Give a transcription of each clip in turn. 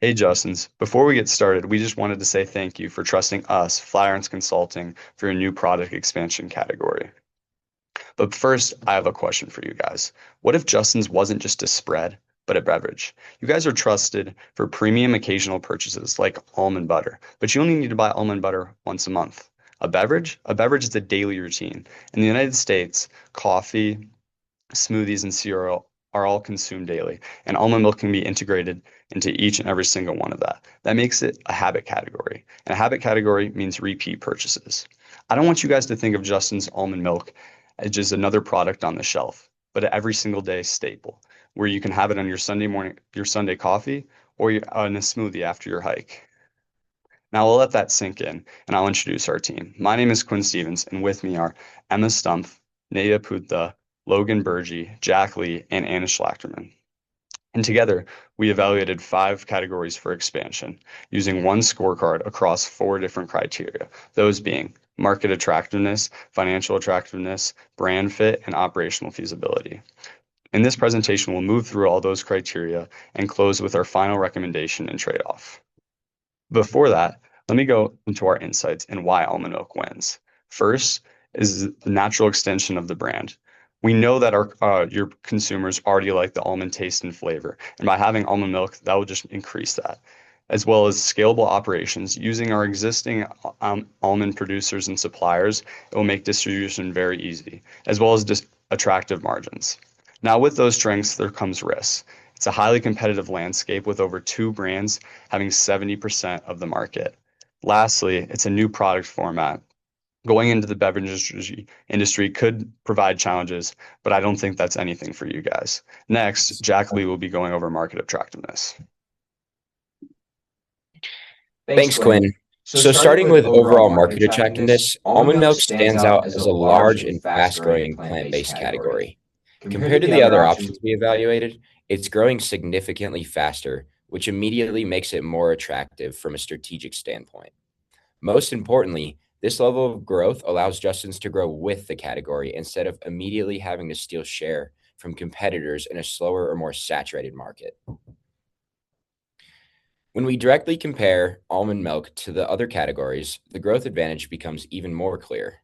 Hey, Justins. Before we get started, we just wanted to say thank you for trusting us, Flyerns Consulting, for your new product expansion category. But first, I have a question for you guys. What if Justin's wasn't just a spread, but a beverage? You guys are trusted for premium occasional purchases like almond butter, but you only need to buy almond butter once a month. A beverage? A beverage is a daily routine. In the United States, coffee, smoothies, and cereal are all consumed daily, and almond milk can be integrated into each and every single one of that. That makes it a habit category, and a habit category means repeat purchases. I don't want you guys to think of Justin's almond milk as just another product on the shelf, but an every single day staple where you can have it on your Sunday morning, your Sunday coffee, or in a smoothie after your hike. Now I'll let that sink in, and I'll introduce our team. My name is Quinn Stevens, and with me are Emma Stumpf, Naya Putha, Logan Burgee, Jack Lee, and Anna Schlachterman. And together, we evaluated 5 categories for expansion using one scorecard across 4 different criteria, those being market attractiveness, financial attractiveness, brand fit, and operational feasibility. In this presentation, we'll move through all those criteria and close with our final recommendation and trade-off. Before that, let me go into our insights and why almond milk wins. First is the natural extension of the brand. We know that your consumers already like the almond taste and flavor, and by having almond milk, that will just increase that, as well as scalable operations. Using our existing almond producers and suppliers, it will make distribution very easy, as well as just attractive margins. Now, with those strengths, there comes risks. It's a highly competitive landscape with over 2 brands having 70% of the market. Lastly, it's a new product format. Going into the beverage industry could provide challenges, but I don't think that's anything for you guys. Next, Jack Lee will be going over market attractiveness. Thanks, Quinn. So, starting with overall market attractiveness, almond milk stands out as a large and fast-growing plant-based category. Compared to the other options we evaluated, it's growing significantly faster, which immediately makes it more attractive from a strategic standpoint. Most importantly, this level of growth allows Justin's to grow with the category instead of immediately having to steal share from competitors in a slower or more saturated market. When we directly compare almond milk to the other categories, the growth advantage becomes even more clear.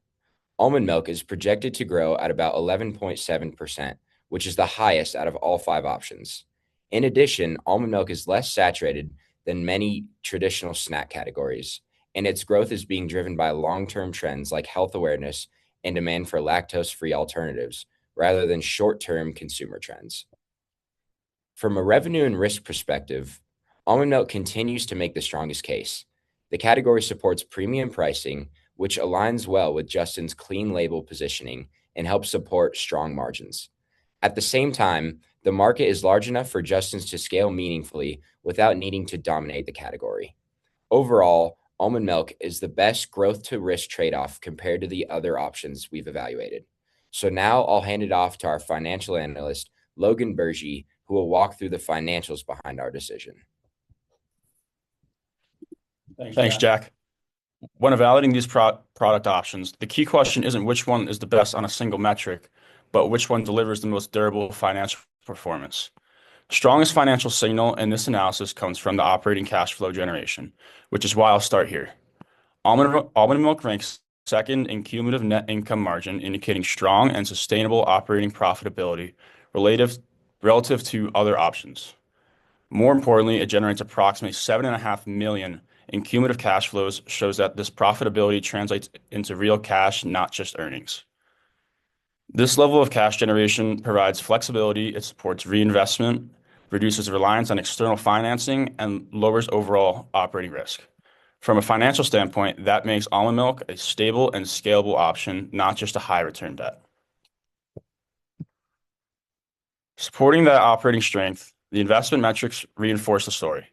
Almond milk is projected to grow at about 11.7%, which is the highest out of all 5 options. In addition, almond milk is less saturated than many traditional snack categories, and its growth is being driven by long-term trends like health awareness and demand for lactose-free alternatives, rather than short-term consumer trends. From a revenue and risk perspective, almond milk continues to make the strongest case. The category supports premium pricing, which aligns well with Justin's clean label positioning and helps support strong margins. At the same time, the market is large enough for Justin's to scale meaningfully without needing to dominate the category. Overall, almond milk is the best growth to risk trade-off compared to the other options we've evaluated. So now I'll hand it off to our financial analyst, Logan Burgee, who will walk through the financials behind our decision. Thanks, Jack. When evaluating these product options, the key question isn't which one is the best on a single metric, but which one delivers the most durable financial performance. Strongest financial signal in this analysis comes from the operating cash flow generation, which is why I'll start here. Almond milk ranks second in cumulative net income margin, indicating strong and sustainable operating profitability relative to other options. More importantly, it generates approximately $7.5 million in cumulative cash flows, shows that this profitability translates into real cash, not just earnings. This level of cash generation provides flexibility, it supports reinvestment, reduces reliance on external financing, and lowers overall operating risk. From a financial standpoint, that makes almond milk a stable and scalable option, not just a high return bet. Supporting that operating strength, the investment metrics reinforce the story.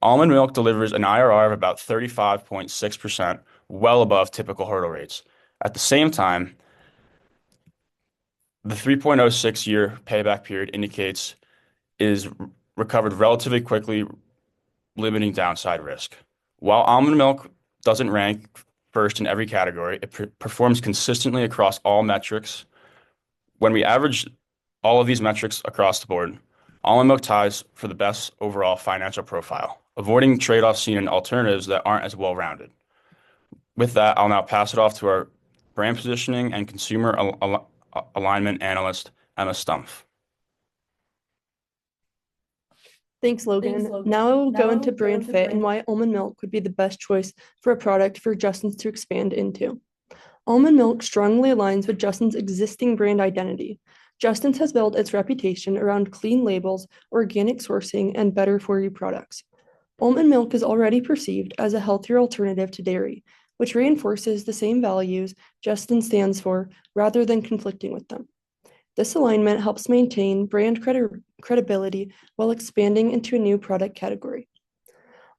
Almond milk delivers an IRR of about 35.6%, well above typical hurdle rates. At the same time, the 3.06-year payback period indicates is recovered relatively quickly, limiting downside risk. While almond milk doesn't rank first in every category, it performs consistently across all metrics. When we average all of these metrics across the board, almond milk ties for the best overall financial profile. avoiding trade-offs seen in alternatives that aren't as well-rounded. With that, I'll now pass it off to our brand positioning and consumer alignment analyst, Emma Stumpf. Thanks, Logan. Now I will go into brand fit and why almond milk would be the best choice for a product for Justin's to expand into. Almond milk strongly aligns with Justin's existing brand identity. Justin's has built its reputation around clean labels, organic sourcing, and better-for-you products. Almond milk is already perceived as a healthier alternative to dairy, which reinforces the same values Justin stands for rather than conflicting with them. This alignment helps maintain brand credibility while expanding into a new product category.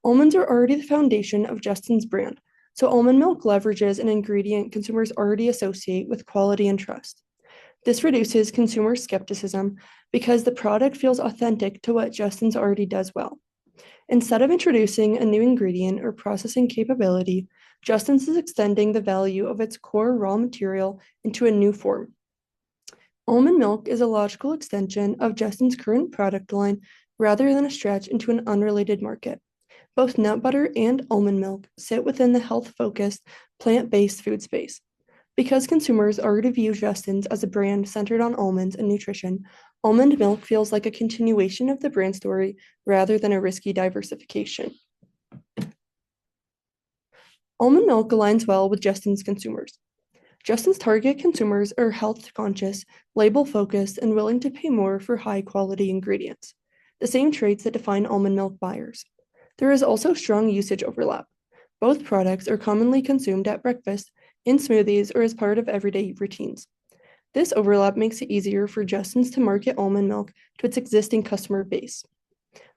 Almonds are already the foundation of Justin's brand, so almond milk leverages an ingredient consumers already associate with quality and trust. This reduces consumer skepticism because the product feels authentic to what Justin's already does well. Instead of introducing a new ingredient or processing capability, Justin's is extending the value of its core raw material into a new form. Almond milk is a logical extension of Justin's current product line rather than a stretch into an unrelated market. Both nut butter and almond milk sit within the health-focused, plant-based food space. Because consumers already view Justin's as a brand centered on almonds and nutrition, almond milk feels like a continuation of the brand story rather than a risky diversification. Almond milk aligns well with Justin's consumers. Justin's target consumers are health-conscious, label-focused, and willing to pay more for high-quality ingredients, the same traits that define almond milk buyers. There is also strong usage overlap. Both products are commonly consumed at breakfast, in smoothies, or as part of everyday routines. This overlap makes it easier for Justin's to market almond milk to its existing customer base.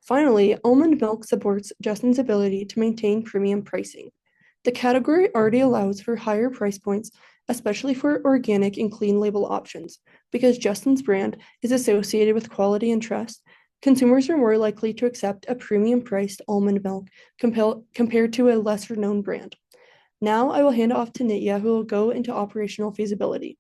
Finally, almond milk supports Justin's ability to maintain premium pricing. The category already allows for higher price points, especially for organic and clean label options. Because Justin's brand is associated with quality and trust, consumers are more likely to accept a premium-priced almond milk compared to a lesser-known brand. Now I will hand it off to Nitya, who will go into operational feasibility.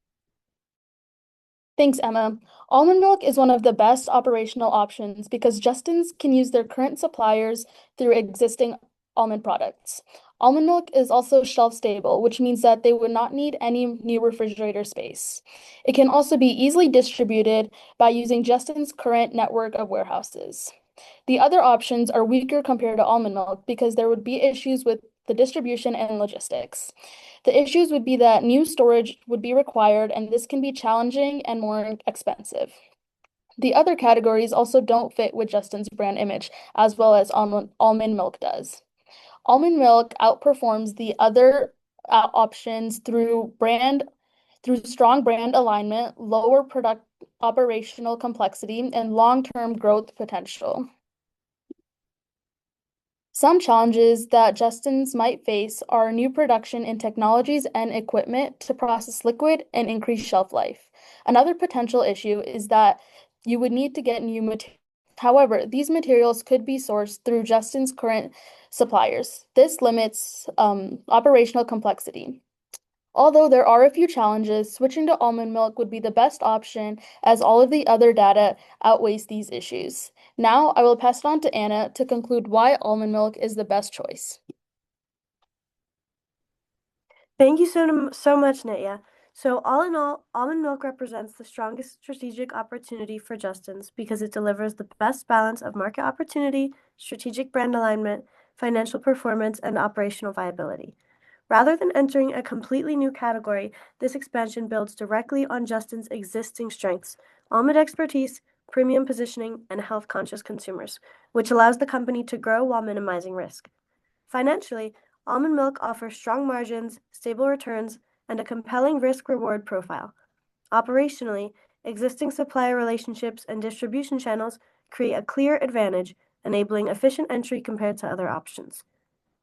Thanks, Emma. Almond milk is one of the best operational options because Justin's can use their current suppliers through existing almond products. Almond milk is also shelf stable, which means that they would not need any new refrigerator space. It can also be easily distributed by using Justin's current network of warehouses. The other options are weaker compared to almond milk because there would be issues with the distribution and logistics. The issues would be that new storage would be required, and this can be challenging and more expensive. The other categories also don't fit with Justin's brand image as well as almond milk does. Almond milk outperforms the other options through strong brand alignment, lower product operational complexity, and long-term growth potential. Some challenges that Justin's might face are new production in technologies and equipment to process liquid and increase shelf life. Another potential issue is that you would need to get new materials. However, these materials could be sourced through Justin's current suppliers. This limits operational complexity. Although there are a few challenges, switching to almond milk would be the best option as all of the other data outweighs these issues. Now I will pass it on to Anna to conclude why almond milk is the best choice. Thank you so much, Nitya. So all in all, almond milk represents the strongest strategic opportunity for Justin's because it delivers the best balance of market opportunity, strategic brand alignment, financial performance, and operational viability. Rather than entering a completely new category, this expansion builds directly on Justin's existing strengths, almond expertise, premium positioning, and health-conscious consumers, which allows the company to grow while minimizing risk. Financially, almond milk offers strong margins, stable returns, and a compelling risk-reward profile. Operationally, existing supplier relationships and distribution channels create a clear advantage, enabling efficient entry compared to other options.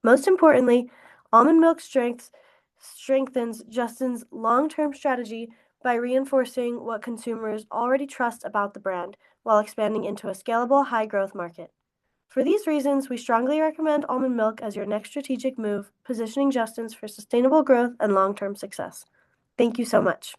Most importantly, almond milk strengthens Justin's long-term strategy by reinforcing what consumers already trust about the brand while expanding into a scalable, high-growth market. For these reasons, we strongly recommend almond milk as your next strategic move, positioning Justin's for sustainable growth and long-term success. Thank you so much.